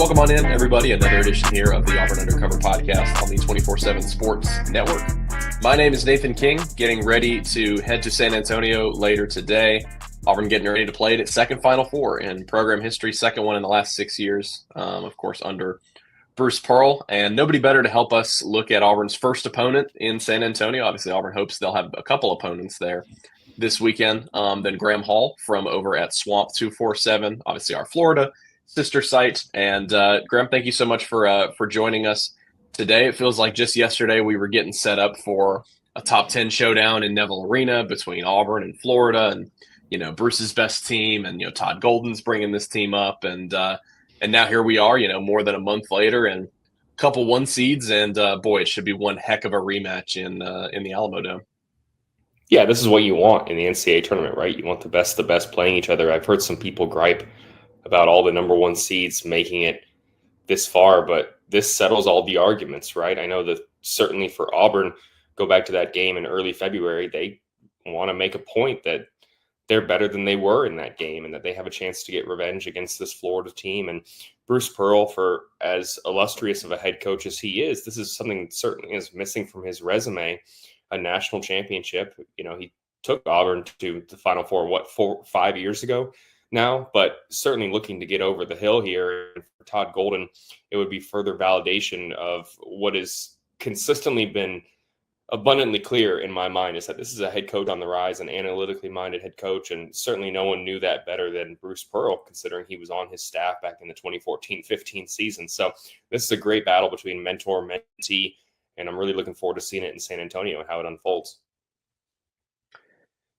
Welcome on in, everybody. Another edition here of the Auburn Undercover podcast on the 247 Sports Network. My name is Nathan King, getting ready to head to San Antonio later today. Auburn getting ready to play its second Final Four in program history, second one in the last 6 years, of course, under Bruce Pearl. And nobody better to help us look at Auburn's first opponent in San Antonio. Obviously, Auburn hopes they'll have a couple opponents there this weekend than Graham Hall from over at Swamp247, obviously our Florida sister site. And Graham, thank you so much for joining us today. It feels like just yesterday we were getting set up for a top 10 showdown in Neville Arena between Auburn and Florida, and Bruce's best team, and Todd Golden's bringing this team up, and now here we are, more than a month later, and a couple one seeds, and boy, it should be one heck of a rematch in the Alamo Dome. Yeah, this is what you want in the NCAA tournament, right? You want the best playing each other. I've heard some people gripe about all the number one seeds making it this far, but this settles all the arguments, right? I know that certainly for Auburn, go back to that game in early February, they want to make a point that they're better than they were in that game and that they have a chance to get revenge against this Florida team. And Bruce Pearl, for as illustrious of a head coach as he is, this is something that certainly is missing from his resume, a national championship. He took Auburn to the Final Four, 5 years ago now, but certainly looking to get over the hill here. And for Todd Golden, it would be further validation of what has consistently been abundantly clear in my mind, is that this is a head coach on the rise, an analytically minded head coach, and certainly no one knew that better than Bruce Pearl, considering he was on his staff back in the 2014-15 season. So this is a great battle between mentor, mentee, and I'm really looking forward to seeing it in San Antonio and how it unfolds.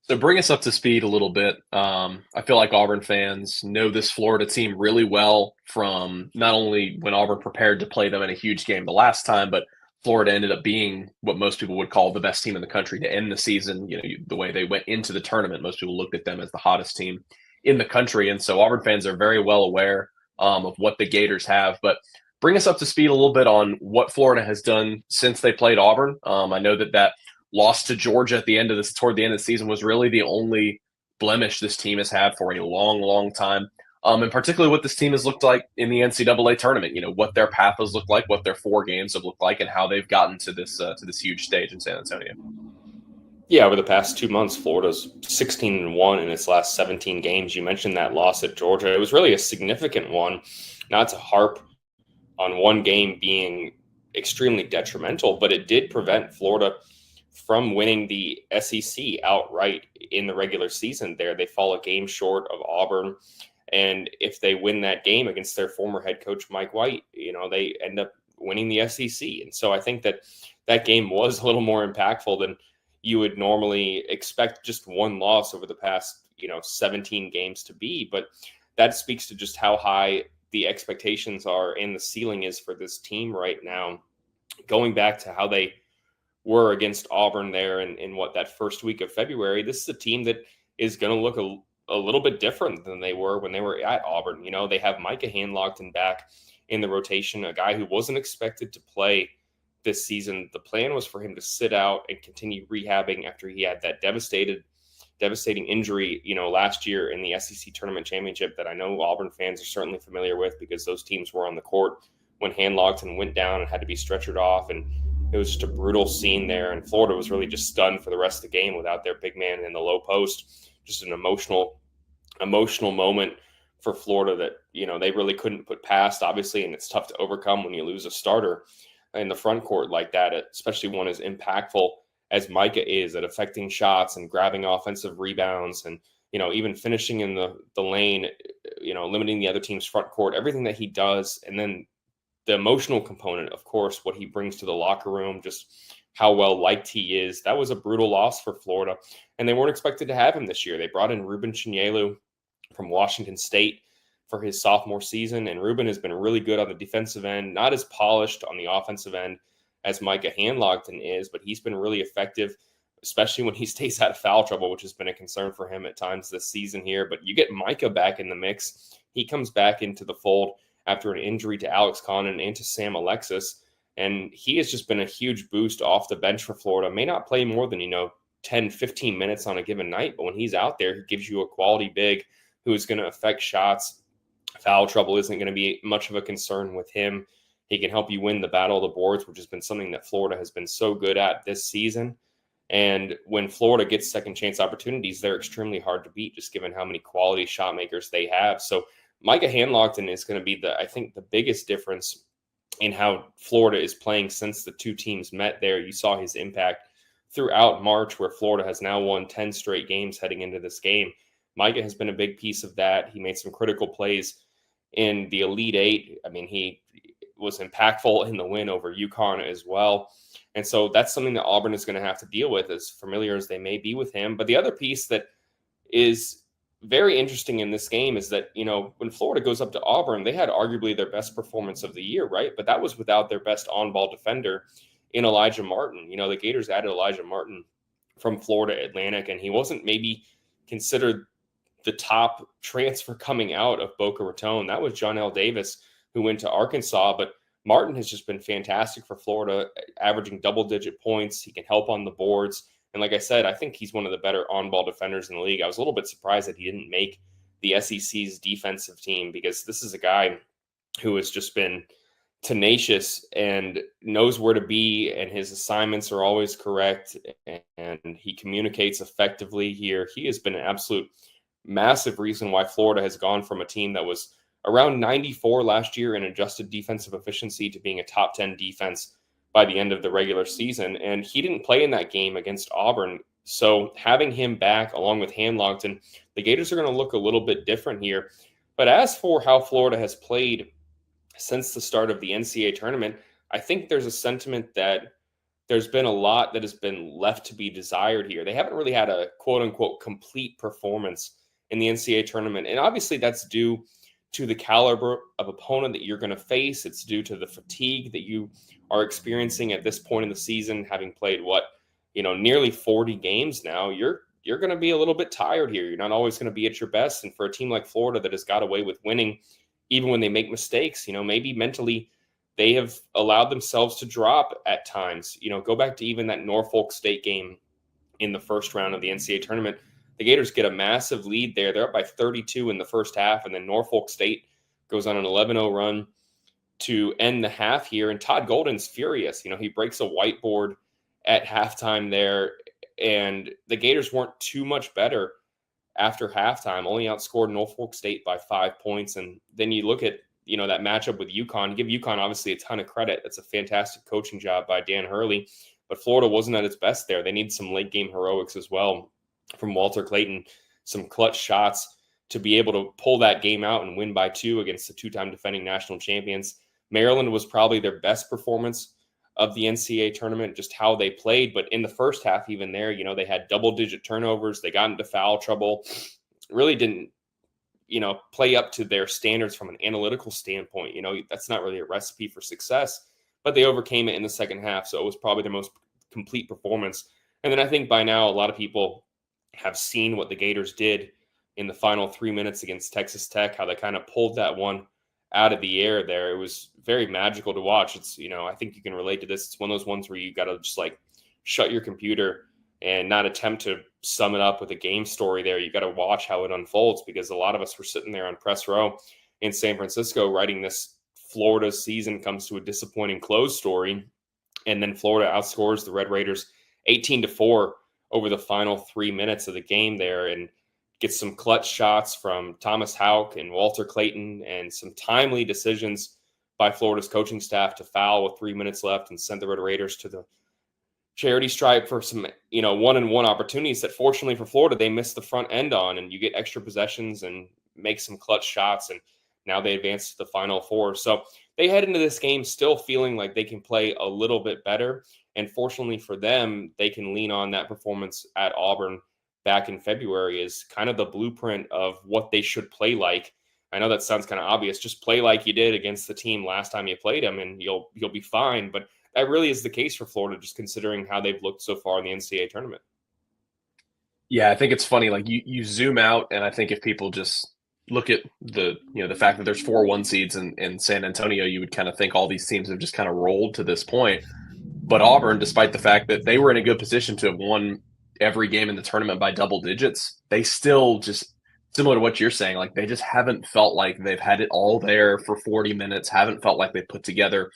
So bring us up to speed a little bit. I feel like Auburn fans know this Florida team really well from not only when Auburn prepared to play them in a huge game the last time, but Florida ended up being what most people would call the best team in the country to end the season. The way they went into the tournament, most people looked at them as the hottest team in the country. And so Auburn fans are very well aware of what the Gators have. But bring us up to speed a little bit on what Florida has done since they played Auburn. I know that loss to Georgia toward the end of the season was really the only blemish this team has had for a long, long time. And particularly what this team has looked like in the NCAA tournament, what their path has looked like, what their 4 games have looked like, and how they've gotten to this huge stage in San Antonio. Yeah, over the past 2 months, Florida's 16-1 in its last 17 games. You mentioned that loss at Georgia. It was really a significant one, not to harp on one game being extremely detrimental, but it did prevent Florida from winning the SEC outright in the regular season there. They fall a game short of Auburn. And if they win that game against their former head coach, Mike White, they end up winning the SEC. And so I think that game was a little more impactful than you would normally expect just one loss over the past, 17 games to be. But that speaks to just how high the expectations are and the ceiling is for this team right now. Going back to how they were against Auburn there in that first week of February, this is a team that is going to look a little bit different than they were when they were at Auburn. They have Micah Handlockton back in the rotation, a guy who wasn't expected to play this season. The plan was for him to sit out and continue rehabbing after he had that devastating injury, last year in the SEC Tournament Championship that I know Auburn fans are certainly familiar with, because those teams were on the court when Handlockton went down and had to be stretchered off. And it was just a brutal scene there. And Florida was really just stunned for the rest of the game without their big man in the low post. Just an emotional moment for Florida that, they really couldn't put past, obviously. And it's tough to overcome when you lose a starter in the front court like that, especially one as impactful as Micah is at affecting shots and grabbing offensive rebounds and, even finishing in the lane, limiting the other team's front court, everything that he does. And then the emotional component, of course, what he brings to the locker room, just how well liked he is. That was a brutal loss for Florida, and they weren't expected to have him this year. They brought in Ruben Chinyelu from Washington State for his sophomore season, and Ruben has been really good on the defensive end, not as polished on the offensive end as Micah Handlockton is, but he's been really effective, especially when he stays out of foul trouble, which has been a concern for him at times this season here. But you get Micah back in the mix. He comes back into the fold after an injury to Alex Connon and to Sam Alexis. And he has just been a huge boost off the bench for Florida. May not play more than, 10, 15 minutes on a given night, but when he's out there, he gives you a quality big who is going to affect shots Foul trouble isn't going to be much of a concern with him. He can help you win the battle of the boards, which has been something that Florida has been so good at this season. And when Florida gets second chance opportunities, they're extremely hard to beat, just given how many quality shot makers they have. So Micah Hanlogton is going to be I think the biggest difference in how Florida is playing since the two teams met there. You saw his impact throughout March, where Florida has now won 10 straight games heading into this game. Micah has been a big piece of that. He made some critical plays in the Elite Eight. I mean, he was impactful in the win over UConn as well. And so that's something that Auburn is going to have to deal with, as familiar as they may be with him. But the other piece that is very interesting in this game is that, when Florida goes up to Auburn, they had arguably their best performance of the year, right? But that was without their best on-ball defender in Elijah Martin. The Gators added Elijah Martin from Florida Atlantic, and he wasn't maybe considered the top transfer coming out of Boca Raton. That was John L. Davis, who went to Arkansas. But Martin has just been fantastic for Florida, averaging double-digit points. He can help on the boards. And like I said, I think he's one of the better on-ball defenders in the league. I was a little bit surprised that he didn't make the SEC's defensive team, because this is a guy who has just been tenacious and knows where to be, and his assignments are always correct, and he communicates effectively here. He has been an absolute massive reason why Florida has gone from a team that was around 94 last year in adjusted defensive efficiency to being a top 10 defense by the end of the regular season. And he didn't play in that game against Auburn. So having him back along with Hanlogton, the Gators are going to look a little bit different here. But as for how Florida has played since the start of the NCAA tournament, I think there's a sentiment that there's been a lot that has been left to be desired here. They haven't really had a quote-unquote complete performance in the NCAA tournament. And obviously that's due to the caliber of opponent that you're going to face. It's due to the fatigue that you are experiencing at this point in the season, having played nearly 40 games now. You're going to be a little bit tired here. You're not always going to be at your best. And for a team like Florida that has got away with winning, even when they make mistakes, maybe mentally they have allowed themselves to drop at times. Go back to even that Norfolk State game in the first round of the NCAA tournament. The Gators get a massive lead there. They're up by 32 in the first half, and then Norfolk State goes on an 11-0 run to end the half here. And Todd Golden's furious. He breaks a whiteboard at halftime there, and the Gators weren't too much better after halftime, only outscored Norfolk State by 5 points. And then you look at, that matchup with UConn. Give UConn obviously a ton of credit. That's a fantastic coaching job by Dan Hurley, but Florida wasn't at its best there. They need some late game heroics as well from Walter Clayton, some clutch shots to be able to pull that game out and win by 2 against the two-time defending national champions. Maryland was probably their best performance of the NCAA tournament, just how they played. But in the first half, even there, they had double-digit turnovers. They got into foul trouble. Really didn't, play up to their standards from an analytical standpoint. That's not really a recipe for success, but they overcame it in the second half. So it was probably their most complete performance. And then I think by now, a lot of people have seen what the Gators did in the final 3 minutes against Texas Tech, how they kind of pulled that one out of the air there. It was very magical to watch. It's, I think you can relate to this. It's one of those ones where you got to just shut your computer and not attempt to sum it up with a game story there. You got to watch how it unfolds, because a lot of us were sitting there on press row in San Francisco writing this Florida season comes to a disappointing close story. And then Florida outscores the Red Raiders 18-4 over the final 3 minutes of the game there, and gets some clutch shots from Thomas Houck and Walter Clayton, and some timely decisions by Florida's coaching staff to foul with 3 minutes left and send the Red Raiders to the charity stripe for some, 1-and-1 opportunities that fortunately for Florida, they missed the front end on, and you get extra possessions and make some clutch shots. And now they advance to the Final Four. So they head into this game still feeling like they can play a little bit better. And fortunately for them, they can lean on that performance at Auburn back in February as kind of the blueprint of what they should play like. I know that sounds kind of obvious. Just play like you did against the team last time you played them, and you'll be fine. But that really is the case for Florida, just considering how they've looked so far in the NCAA tournament. Yeah, I think it's funny. You zoom out, and I think if people just look at the fact that there's 4 1 seeds in San Antonio, you would kind of think all these teams have just kind of rolled to this point. But Auburn, despite the fact that they were in a good position to have won every game in the tournament by double digits, they still just similar to what you're saying, like they just haven't felt like they've had it all there for 40 minutes, haven't felt like they put together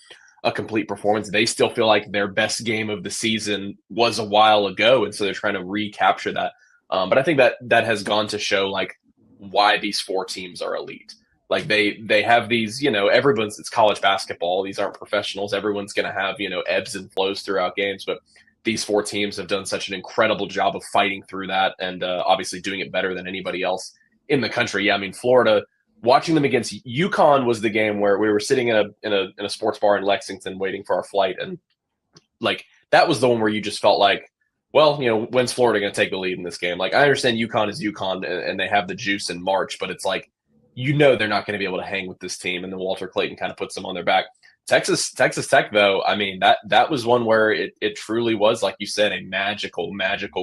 a complete performance. They still feel like their best game of the season was a while ago, and so they're trying to recapture that. But I think that has gone to show like why these four teams are elite. Like they have these, everyone's it's college basketball. These aren't professionals. Everyone's going to have ebbs and flows throughout games, but these four teams have done such an incredible job of fighting through that, and obviously doing it better than anybody else in the country. Yeah, I mean Florida. Watching them against UConn was the game where we were sitting in a sports bar in Lexington waiting for our flight, and like that was the one where you just felt like, well, when's Florida going to take the lead in this game? Like I understand UConn is UConn and they have the juice in March, but it's like they're not going to be able to hang with this team, and then Walter Clayton kind of puts them on their back. Texas Tech, though, I mean that was one where it truly was, like you said, a magical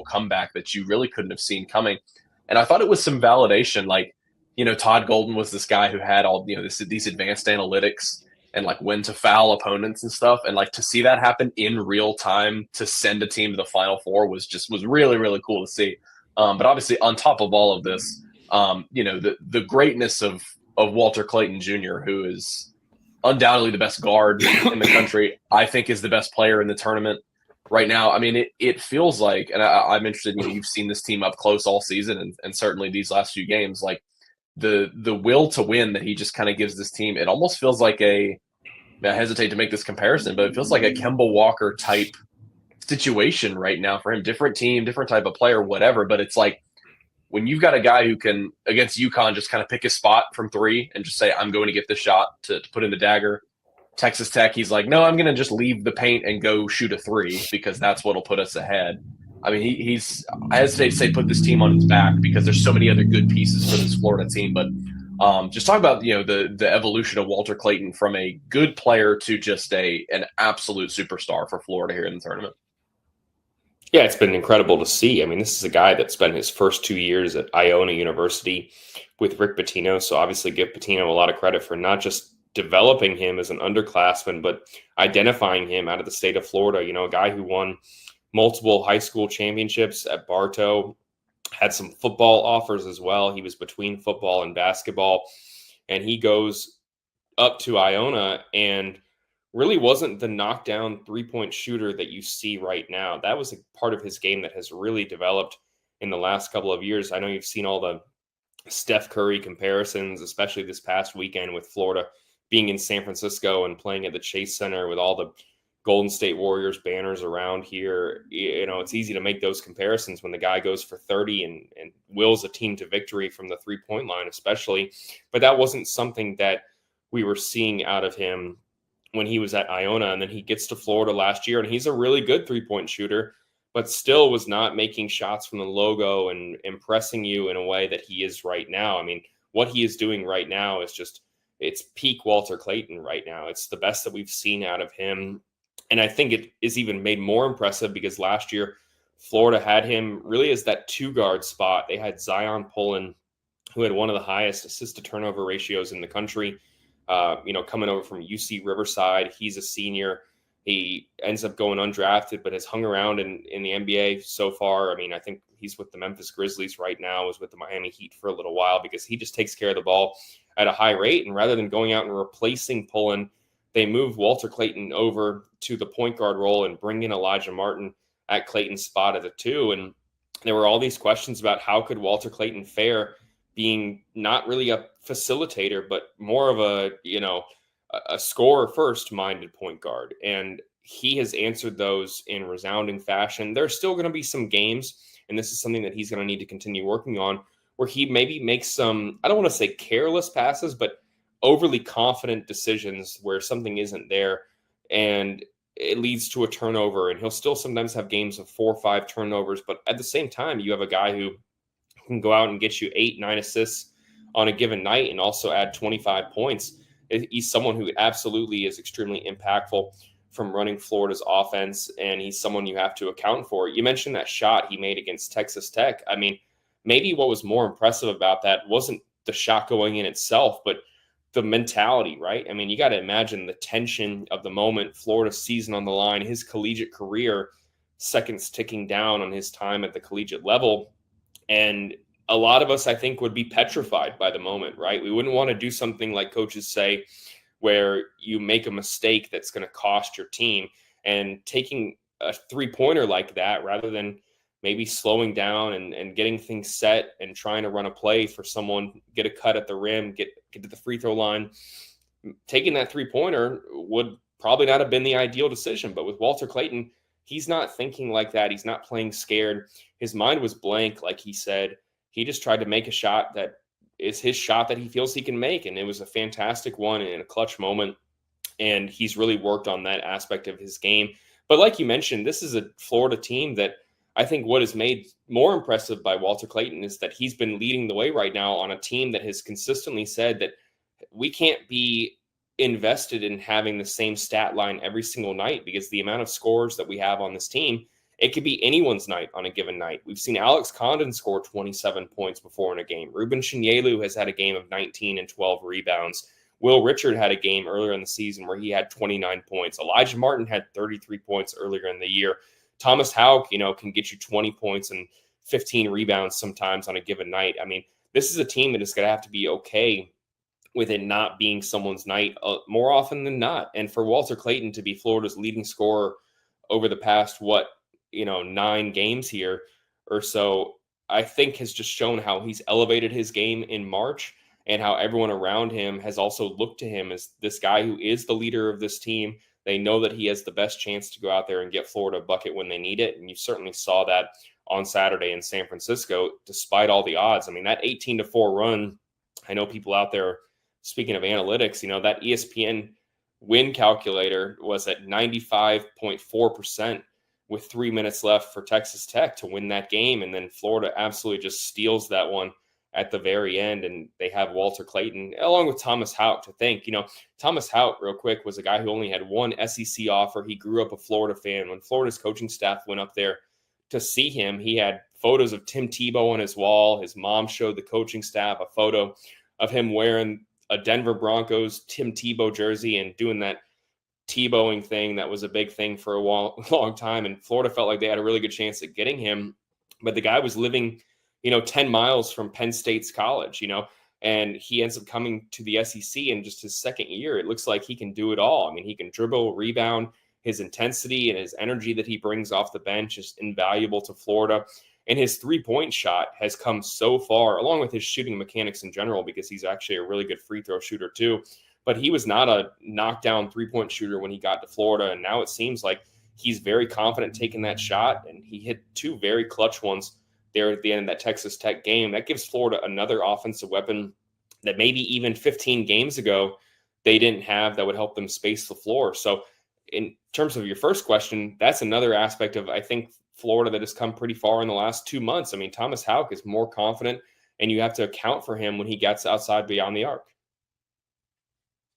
comeback that you really couldn't have seen coming. And I thought it was some validation. Like, Todd Golden was this guy who had all these advanced analytics and like when to foul opponents and stuff, and like to see that happen in real time to send a team to the Final Four was really, really cool to see. But obviously, on top of all of this, the greatness of Walter Clayton Jr., who is undoubtedly the best guard in the country, I think is the best player in the tournament right now. I mean, it feels like, and I'm interested, you've seen this team up close all season, and certainly these last few games, like the will to win that he just kind of gives this team, it almost feels like I hesitate to make this comparison, but it feels like a Kemba Walker type situation right now for him. Different team, different type of player, whatever, but it's like, when you've got a guy who can, against UConn, just kind of pick his spot from three and just say, I'm going to get this shot to put in the dagger. Texas Tech, he's like, no, I'm going to just leave the paint and go shoot a three because that's what'll put us ahead. I mean, I hesitate to say put this team on his back because there's so many other good pieces for this Florida team. But just talk about, the evolution of Walter Clayton from a good player to just an absolute superstar for Florida here in the tournament. Yeah, it's been incredible to see. I mean, this is a guy that spent his first 2 years at Iona University with Rick Pitino. So obviously give Pitino a lot of credit for not just developing him as an underclassman, but identifying him out of the state of Florida. A guy who won multiple high school championships at Bartow, had some football offers as well. He was between football and basketball, and he goes up to Iona and really wasn't the knockdown three-point shooter that you see right now. That was a part of his game that has really developed in the last couple of years. I know you've seen all the Steph Curry comparisons, especially this past weekend with Florida being in San Francisco and playing at the Chase Center with all the Golden State Warriors banners around here. It's easy to make those comparisons when the guy goes for 30 and wills a team to victory from the three-point line, especially. But that wasn't something that we were seeing out of him when he was at Iona, and then he gets to Florida last year, and he's a really good three-point shooter, but still was not making shots from the logo and impressing you in a way that he is right now. I mean, what he is doing right now is it's peak Walter Clayton right now. It's the best that we've seen out of him. And I think it is even made more impressive because last year, Florida had him really as that two-guard spot. They had Zion Pullen, who had one of the highest assist-to-turnover ratios in the country. Coming over from UC Riverside. He's a senior. He ends up going undrafted, but has hung around in the NBA so far. I mean, I think he's with the Memphis Grizzlies right now, was with the Miami Heat for a little while because he just takes care of the ball at a high rate. And rather than going out and replacing Pullen, they move Walter Clayton over to the point guard role and bring in Elijah Martin at Clayton's spot at the two. And there were all these questions about how could Walter Clayton fare being not really a facilitator, but more of a scorer first minded point guard. And he has answered those in resounding fashion. There's still going to be some games, and this is something that he's going to need to continue working on, where he maybe makes some, I don't want to say careless passes, but overly confident decisions where something isn't there and it leads to a turnover. And he'll still sometimes have games of 4 or 5 turnovers, but at the same time, you have a guy who can go out and get you 8-9 assists on a given night and also add 25 points. He's someone who absolutely is extremely impactful from running Florida's offense, and he's someone you have to account for. You mentioned that shot he made against Texas Tech. I mean, maybe what was more impressive about that wasn't the shot going in itself, but the mentality, right? I mean, you got to imagine the tension of the moment, Florida's season on the line, his collegiate career, seconds ticking down on his time at the collegiate level. And a lot of us, I think, would be petrified by the moment, right? We wouldn't want to do something like coaches say, where you make a mistake that's going to cost your team, and taking a 3-pointer like that, rather than maybe slowing down and getting things set and trying to run a play for someone, get a cut at the rim, get to the free throw line. Taking that 3-pointer would probably not have been the ideal decision. But with Walter Clayton, he's not thinking like that. He's not playing scared. His mind was blank, like he said. He just tried to make a shot that is his shot that he feels he can make. And it was a fantastic one in a clutch moment. And he's really worked on that aspect of his game. But like you mentioned, this is a Florida team that I think what is made more impressive by Walter Clayton is that he's been leading the way right now on a team that has consistently said that we can't be invested in having the same stat line every single night, because the amount of scores that we have on this team, it could be anyone's night on a given night. We've seen Alex Condon score 27 points before in a game. Ruben Shinyelu has had a game of 19 and 12 rebounds. Will Richard had a game earlier in the season where he had 29 points. Elijah Martin had 33 points earlier in the year. Thomas Houck, can get you 20 points and 15 rebounds sometimes on a given night. I mean, this is a team that is going to have to be okay with it not being someone's night more often than not. And for Walter Clayton to be Florida's leading scorer over the past, 9 games here or so, I think has just shown how he's elevated his game in March, and how everyone around him has also looked to him as this guy who is the leader of this team. They know that he has the best chance to go out there and get Florida a bucket when they need it. And you certainly saw that on Saturday in San Francisco, despite all the odds. I mean, that 18-4 run, I know people out there, speaking of analytics, that ESPN win calculator was at 95.4% with 3 minutes left for Texas Tech to win that game. And then Florida absolutely just steals that one at the very end. And they have Walter Clayton along with Thomas Houck to thank. Thomas Houck, real quick, was a guy who only had one SEC offer. He grew up a Florida fan. When Florida's coaching staff went up there to see him, he had photos of Tim Tebow on his wall. His mom showed the coaching staff a photo of him wearing a Denver Broncos Tim Tebow jersey and doing that Tebowing thing that was a big thing for a long time. And Florida felt like they had a really good chance at getting him. But the guy was living, 10 miles from Penn State's college, and he ends up coming to the SEC in just his second year. It looks like he can do it all. I mean, he can dribble, rebound. His intensity and his energy that he brings off the bench is invaluable to Florida. And his three-point shot has come so far, along with his shooting mechanics in general, because he's actually a really good free throw shooter too. But he was not a knockdown three-point shooter when he got to Florida. And now it seems like he's very confident taking that shot. And he hit 2 very clutch ones there at the end of that Texas Tech game. That gives Florida another offensive weapon that maybe even 15 games ago they didn't have, that would help them space the floor. So in terms of your first question, that's another aspect of, I think, Florida that has come pretty far in the last 2 months. I mean, Thomas Houck is more confident, and you have to account for him when he gets outside beyond the arc.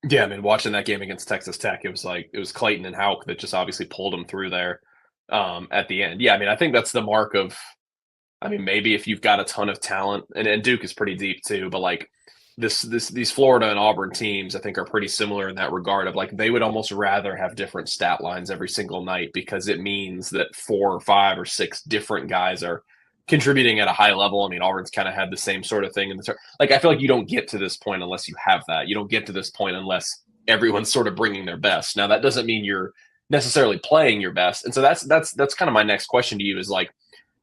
Yeah, I mean, watching that game against Texas Tech, it was Clayton and Houck that just obviously pulled him through there at the end. Yeah, I mean, I think that's the mark of, maybe if you've got a ton of talent, and Duke is pretty deep too, but like these Florida and Auburn teams, I think, are pretty similar in that regard of like they would almost rather have different stat lines every single night, because it means that 4 or 5 or 6 different guys are contributing at a high level. I mean, Auburn's kind of had the same sort of thing in the like. I feel like you don't get to this point unless you have that. You don't get to this point unless everyone's sort of bringing their best. Now, that doesn't mean you're necessarily playing your best, and so that's kind of my next question to you is like,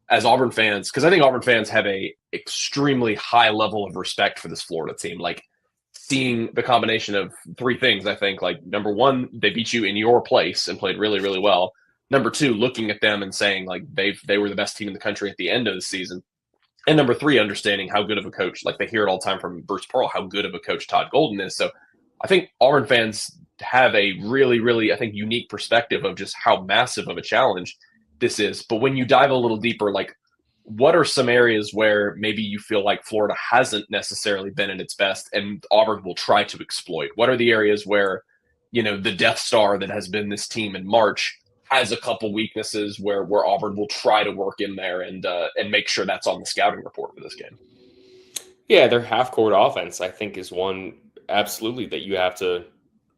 as Auburn fans, because I think Auburn fans have a extremely high level of respect for this Florida team. Like seeing the combination of 3 things, I think, like number 1, they beat you in your place and played really, really well. Number 2, looking at them and saying like they were the best team in the country at the end of the season. And number 3, understanding how good of a coach, like they hear it all the time from Bruce Pearl, how good of a coach Todd Golden is. So I think Auburn fans have a really, really, I think, unique perspective of just how massive of a challenge this is. But when you dive a little deeper, like what are some areas where maybe you feel like Florida hasn't necessarily been at its best and Auburn will try to exploit? What are the areas where, the Death Star that has been this team in March has a couple weaknesses where Auburn will try to work in there and make sure that's on the scouting report for this game? Yeah, their half-court offense, I think, is one absolutely that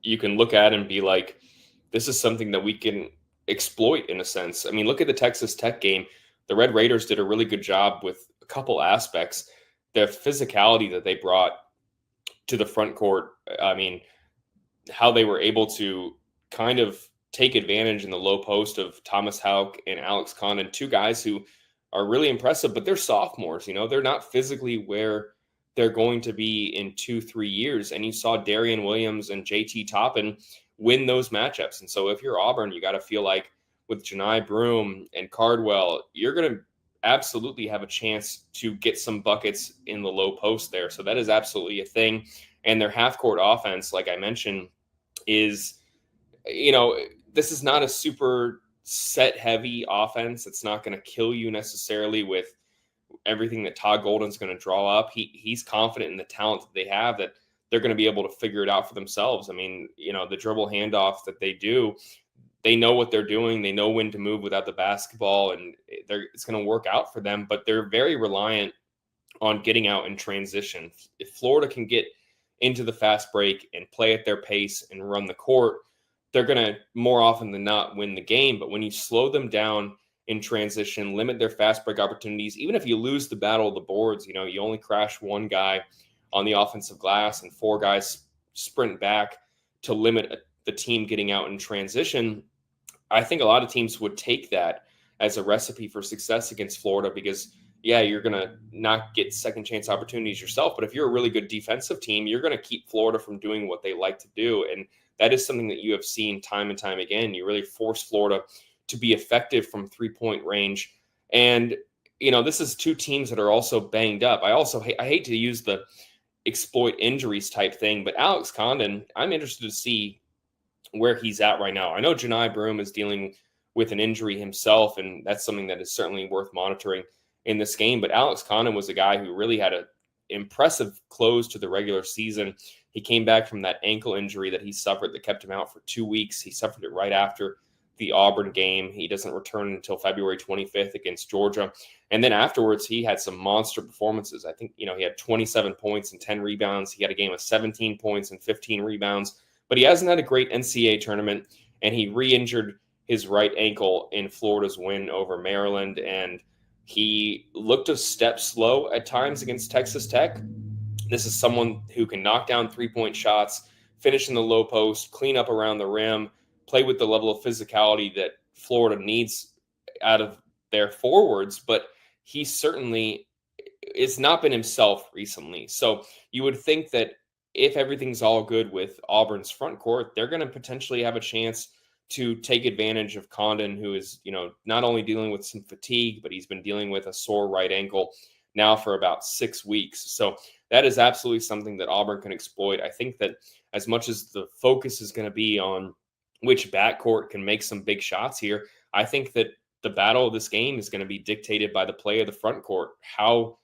you can look at and be like, this is something that we can exploit in a sense. I mean, look at the Texas Tech game. The Red Raiders did a really good job with a couple aspects. the physicality that they brought to the front court, I mean, how they were able to kind of take advantage in the low post of Thomas Houck and Alex Condon, two guys who are really impressive, but they're sophomores. They're not physically where they're going to be in 2-3 years. And you saw Darian Williams and JT Toppin win those matchups. And so if you're Auburn, you got to feel like with Janai Broome and Cardwell, you're going to absolutely have a chance to get some buckets in the low post there. So that is absolutely a thing. And their half-court offense, like I mentioned, is, this is not a super set-heavy offense. It's not going to kill you necessarily with everything that Todd Golden's going to draw up. He's confident in the talent that they have, that they're going to be able to figure it out for themselves. I mean, the dribble handoffs that they do, they know what they're doing. They know when to move without the basketball, and it's going to work out for them. But they're very reliant on getting out in transition. If Florida can get into the fast break and play at their pace and run the court, they're going to more often than not win the game. But when you slow them down in transition, limit their fast break opportunities, even if you lose the battle of the boards, you only crash one guy on the offensive glass and four guys sprint back to limit the team getting out in transition. I think a lot of teams would take that as a recipe for success against Florida because, yeah, you're going to not get second chance opportunities yourself. But if you're a really good defensive team, you're going to keep Florida from doing what they like to do. And that is something that you have seen time and time again. You really force Florida to be effective from 3-point range. And, this is two teams that are also banged up. I hate to use the exploit injuries type thing, but Alex Condon, I'm interested to see where he's at right now. I know Janai Broome is dealing with an injury himself, and that's something that is certainly worth monitoring in this game. But Alex Condon was a guy who really had an impressive close to the regular season. He came back from that ankle injury that he suffered that kept him out for 2 weeks. He suffered it right after the Auburn game. He doesn't return until February 25th against Georgia. And then afterwards, he had some monster performances. I think, he had 27 points and 10 rebounds. He had a game of 17 points and 15 rebounds. But he hasn't had a great NCAA tournament, and he re-injured his right ankle in Florida's win over Maryland. And he looked a step slow at times against Texas Tech. This is someone who can knock down 3-point shots, finish in the low post, clean up around the rim, play with the level of physicality that Florida needs out of their forwards. But he certainly has not been himself recently. So you would think that if everything's all good with Auburn's front court, they're going to potentially have a chance to take advantage of Condon, who is, not only dealing with some fatigue, but he's been dealing with a sore right ankle now for about 6 weeks. So that is absolutely something that Auburn can exploit. I think that as much as the focus is going to be on which backcourt can make some big shots here, I think that the battle of this game is going to be dictated by the play of the front court, how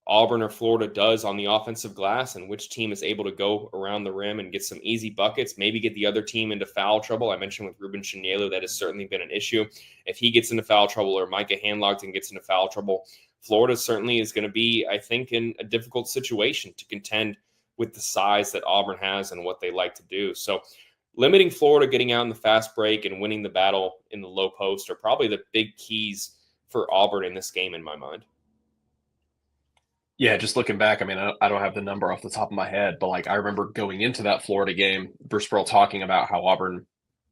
Auburn or Florida does on the offensive glass and which team is able to go around the rim and get some easy buckets, maybe get the other team into foul trouble. I mentioned with Ruben Chinyelu, that has certainly been an issue. If he gets into foul trouble or Micah Handlogton gets into foul trouble, Florida certainly is going to be, I think, in a difficult situation to contend with the size that Auburn has and what they like to do. So limiting Florida getting out in the fast break and winning the battle in the low post are probably the big keys for Auburn in this game in my mind. Yeah, just looking back, I mean, I don't have the number off the top of my head, but I remember going into that Florida game, Bruce Pearl talking about how Auburn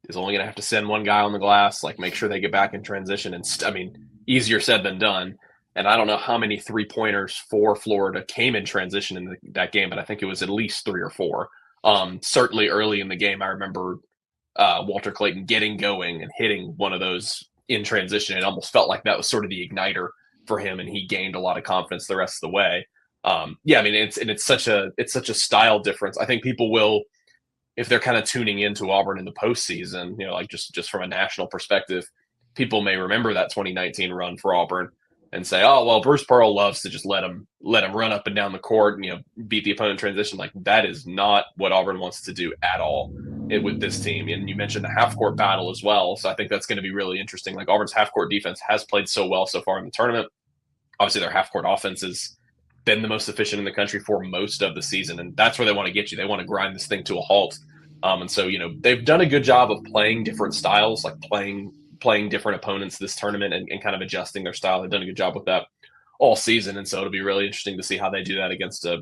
is only going to have to send one guy on the glass, make sure they get back in transition. And easier said than done. And I don't know how many 3-pointers for Florida came in transition in that game, but I think it was at least 3 or 4. Certainly early in the game, I remember Walter Clayton getting going and hitting one of those in transition. It almost felt like that was sort of the igniter for him, and he gained a lot of confidence the rest of the way. It's such a style difference. I think people will, if they're kind of tuning into Auburn in the postseason, just from a national perspective, people may remember that 2019 run for Auburn and say, oh, well, Bruce Pearl loves to just let him run up and down the court and, beat the opponent in transition. That is not what Auburn wants to do at all with this team. And you mentioned the half-court battle as well. So I think that's going to be really interesting. Auburn's half-court defense has played so well so far in the tournament. Obviously, their half-court offense has been the most efficient in the country for most of the season. And that's where they want to get you. They want to grind this thing to a halt. And so, they've done a good job of playing different styles, playing different opponents this tournament and kind of adjusting their style. They've done a good job with that. all season. And so it'll be really interesting to see how they do that against a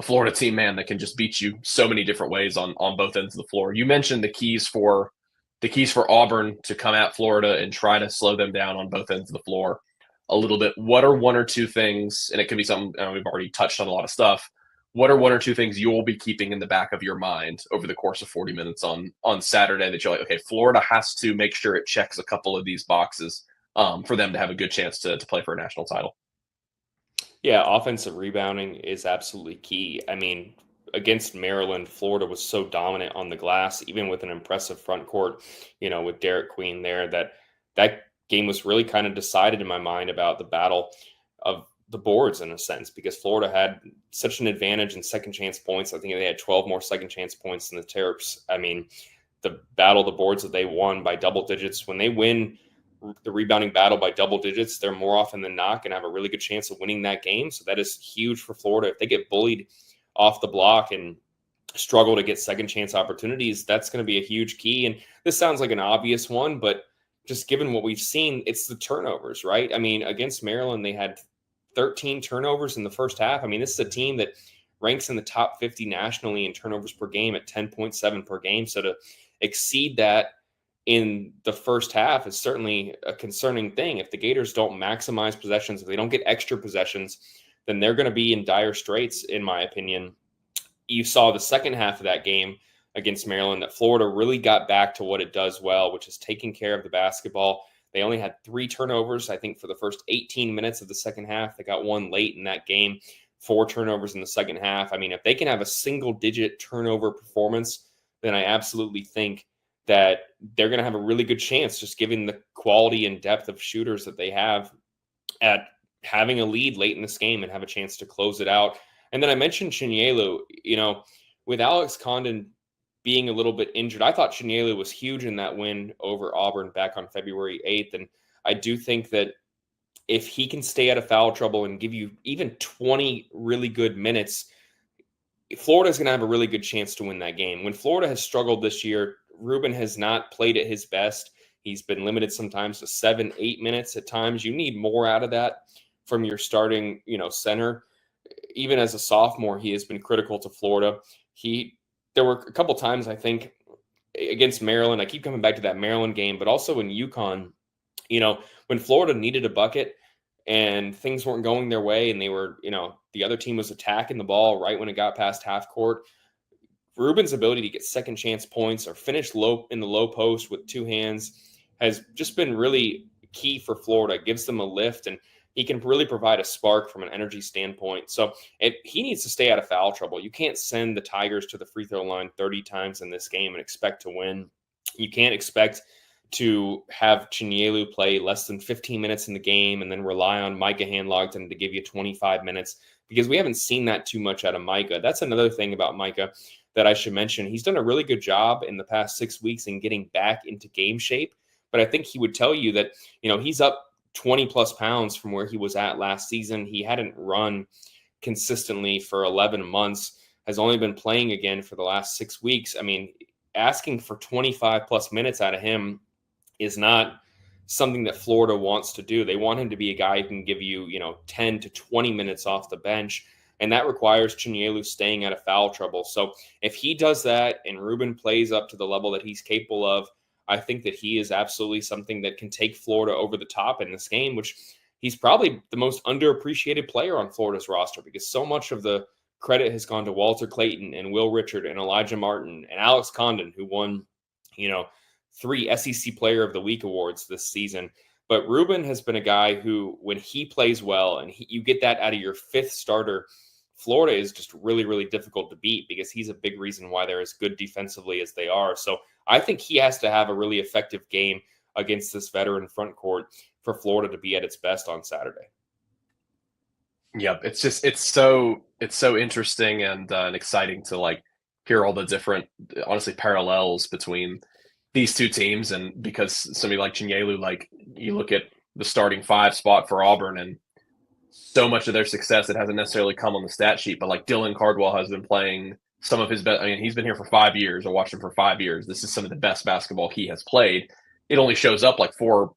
Florida team, man, that can just beat you so many different ways on both ends of the floor. You mentioned the keys for Auburn to come at Florida and try to slow them down on both ends of the floor a little bit. What are one or two things, and it could be something, we've already touched on a lot of stuff. What are one or two things you'll be keeping in the back of your mind over the course of 40 minutes on Saturday that you're like, okay, Florida has to make sure it checks a couple of these boxes for them to have a good chance to play for a national title? Yeah, offensive rebounding is absolutely key. I mean, against Maryland, Florida was so dominant on the glass, even with an impressive front court, with Derek Queen there, that game was really kind of decided in my mind about the battle of the boards in a sense, because Florida had such an advantage in second chance points. I think they had 12 more second chance points than the Terps. I mean, the battle of the boards that they won by double digits, when they win the rebounding battle by double digits, they're more often than not going to have a really good chance of winning that game. So that is huge for Florida. If they get bullied off the block and struggle to get second chance opportunities, that's going to be a huge key. And this sounds like an obvious one, but just given what we've seen, it's the turnovers, right? I mean, against Maryland, they had 13 turnovers in the first half. I mean, this is a team that ranks in the top 50 nationally in turnovers per game at 10.7 per game. So to exceed that in the first half is certainly a concerning thing. If the Gators don't maximize possessions, if they don't get extra possessions, then they're going to be in dire straits, in my opinion. You saw the second half of that game against Maryland that Florida really got back to what it does well, which is taking care of the basketball. They only had 3 turnovers, I think, for the first 18 minutes of the second half. They got one late in that game, 4 turnovers in the second half. I mean, if they can have a single-digit turnover performance, then I absolutely think that they're going to have a really good chance, just given the quality and depth of shooters that they have, at having a lead late in this game and have a chance to close it out. And then I mentioned Chinyelu, with Alex Condon being a little bit injured, I thought Chinyelu was huge in that win over Auburn back on February 8th. And I do think that if he can stay out of foul trouble and give you even 20 really good minutes, Florida's going to have a really good chance to win that game. When Florida has struggled this year, Ruben has not played at his best. He's been limited sometimes to 7-8 minutes at times. You need more out of that from your starting, center. Even as a sophomore, he has been critical to Florida. There were a couple times, I think, against Maryland. I keep coming back to that Maryland game, but also in UConn, when Florida needed a bucket and things weren't going their way and they were, the other team was attacking the ball right when it got past half court, Ruben's ability to get second chance points or finish low in the low post with 2 hands has just been really key for Florida. It gives them a lift, and he can really provide a spark from an energy standpoint. So he needs to stay out of foul trouble. You can't send the Tigers to the free throw line 30 times in this game and expect to win. You can't expect to have Chinyelu play less than 15 minutes in the game and then rely on Micah Handlogton to give you 25 minutes, because we haven't seen that too much out of Micah. That's another thing about Micah that I should mention. He's done a really good job in the past 6 weeks in getting back into game shape. But I think he would tell you that, he's up 20 plus pounds from where he was at last season. He hadn't run consistently for 11 months, has only been playing again for the last 6 weeks. I mean, asking for 25 plus minutes out of him is not something that Florida wants to do. They want him to be a guy who can give you, 10 to 20 minutes off the bench. And that requires Chinyelu staying out of foul trouble. So if he does that and Ruben plays up to the level that he's capable of, I think that he is absolutely something that can take Florida over the top in this game, which he's probably the most underappreciated player on Florida's roster, because so much of the credit has gone to Walter Clayton and Will Richard and Elijah Martin and Alex Condon, who won, 3 SEC Player of the Week awards this season. But Ruben has been a guy who, when he plays well and you get that out of your 5th starter, Florida is just really, really difficult to beat, because he's a big reason why they're as good defensively as they are. So I think he has to have a really effective game against this veteran front court for Florida to be at its best on Saturday. Yep, it's so interesting and exciting to hear all the different, honestly, parallels between these two teams. And because somebody like Chinyelu, you look at the starting 5 spot for Auburn, and so much of their success, it hasn't necessarily come on the stat sheet, but Dylan Cardwell has been playing some of his best. I mean, he's been here for 5 years. I watched him for 5 years. This is some of the best basketball he has played. it only shows up like 4,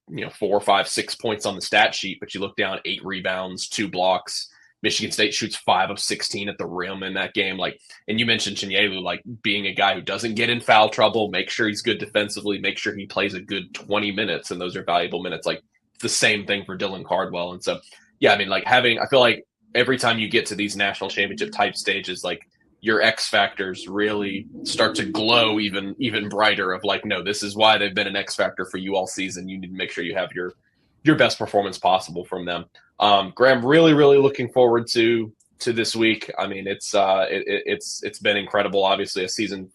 5, 6 points on the stat sheet, but you look down, 8 rebounds, 2 blocks. Michigan State shoots 5 of 16 at the rim in that game. Like, and you mentioned Chinyelu, like being a guy who doesn't get in foul trouble, make sure he's good defensively, make sure he plays a good 20 minutes, and those are valuable minutes. Like the same thing for Dylan Cardwell. And so, yeah, I mean, like I feel like every time you get to these national championship type stages, like your X factors really start to glow even brighter. Of like, no, this is why they've been an X factor for you all season. You need to make sure you have your best performance possible from them. Graham, really looking forward to this week. I mean, it's been incredible. Obviously, a season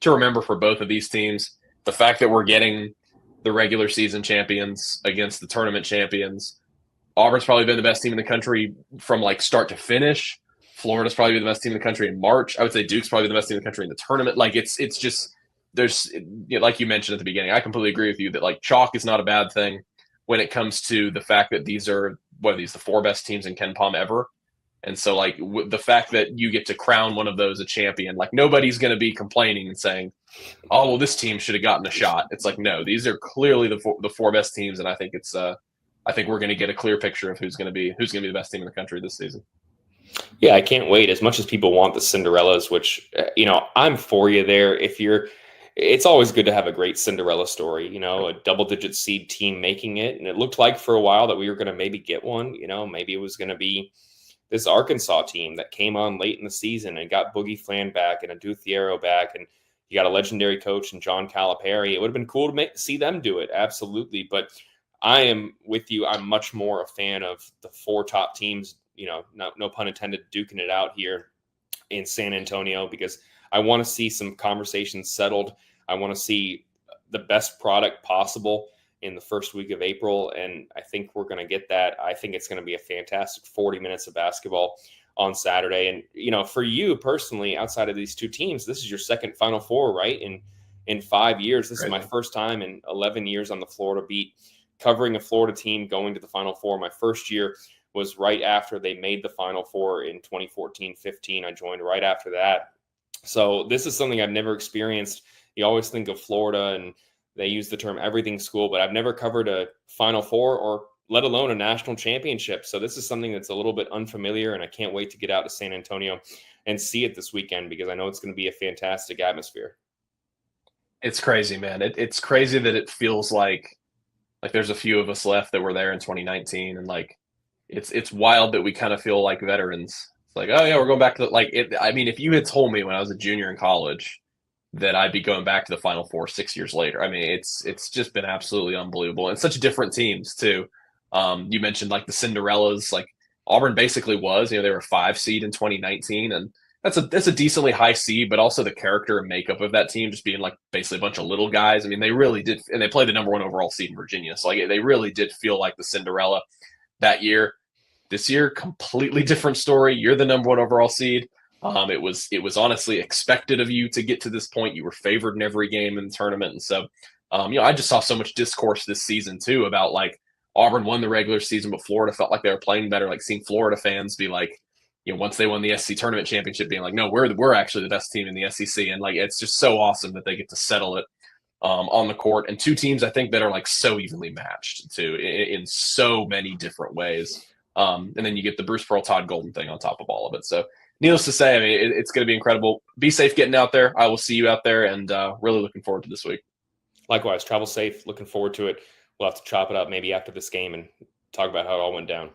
to remember for both of these teams. The fact that we're getting the regular season champions against the tournament champions. Auburn's probably been the best team in the country from like start to finish. Florida's probably been the best team in the country in March. I would say Duke's probably the best team in the country in the tournament. Like it's just there's like you mentioned at the beginning. I completely agree with you that like chalk is not a bad thing when it comes to the fact that these are the 4 best teams in Ken Pom ever. And so like the fact that you get to crown one of those a champion, like nobody's going to be complaining and saying, "Oh, well, this team should have gotten a shot." It's like, no, these are clearly the 4 best teams, and I think I think we're going to get a clear picture of who's going to be the best team in the country this season. Yeah, I can't wait. As much as people want the Cinderellas, which I'm for you there. It's always good to have a great Cinderella story. A double-digit seed team making it, and it looked like for a while that we were going to maybe get one. Maybe it was going to be this Arkansas team that came on late in the season and got Boogie Flan back and a Duthiero back, and you got a legendary coach in John Calipari. It would have been cool to see them do it, absolutely. But I am with you. I'm much more a fan of the 4 top teams, no pun intended, duking it out here in San Antonio, because I want to see some conversations settled. I want to see the best product possible in the first week of April, and I think we're going to get that. I think it's going to be a fantastic 40 minutes of basketball on Saturday. And, for you personally, outside of these 2 teams, this is your second Final Four, right? In 5 years. This is my first time in 11 years on the Florida beat, covering a Florida team going to the Final Four. My first year was right after they made the Final Four in 2014-15. I joined right after that. So this is something I've never experienced. You always think of Florida and they use the term everything school, but I've never covered a Final Four or let alone a national championship. So this is something that's a little bit unfamiliar, and I can't wait to get out to San Antonio and see it this weekend, because I know it's going to be a fantastic atmosphere. It's crazy, man. It's crazy that it feels like there's a few of us left that were there in 2019, and like it's wild that we kind of feel like veterans. It's like, oh yeah, we're going back to I mean, if you had told me when I was a junior in college that I'd be going back to the Final Four 6 years later, I mean, it's just been absolutely unbelievable, and such different teams too. You mentioned like the Cinderellas, like Auburn basically was, they were a 5 seed in 2019, and that's a decently high seed, but also the character and makeup of that team just being like basically a bunch of little guys. I mean, they really did, and they played the number 1 overall seed in Virginia, so like they really did feel like the Cinderella that year. This year, completely different story. You're the number 1 overall seed. It was honestly expected of you to get to this point. You were favored in every game in the tournament, and so I just saw so much discourse this season too about like Auburn won the regular season, but Florida felt like they were playing better. Like seeing Florida fans be like, once they won the SEC tournament championship, being like, no, we're actually the best team in the SEC, and like it's just so awesome that they get to settle it on the court. And 2 teams I think that are like so evenly matched too in so many different ways. And then you get the Bruce Pearl Todd Golden thing on top of all of it. So needless to say, I mean, it's going to be incredible. Be safe getting out there. I will see you out there, and really looking forward to this week. Likewise, travel safe. Looking forward to it. We'll have to chop it up maybe after this game and talk about how it all went down.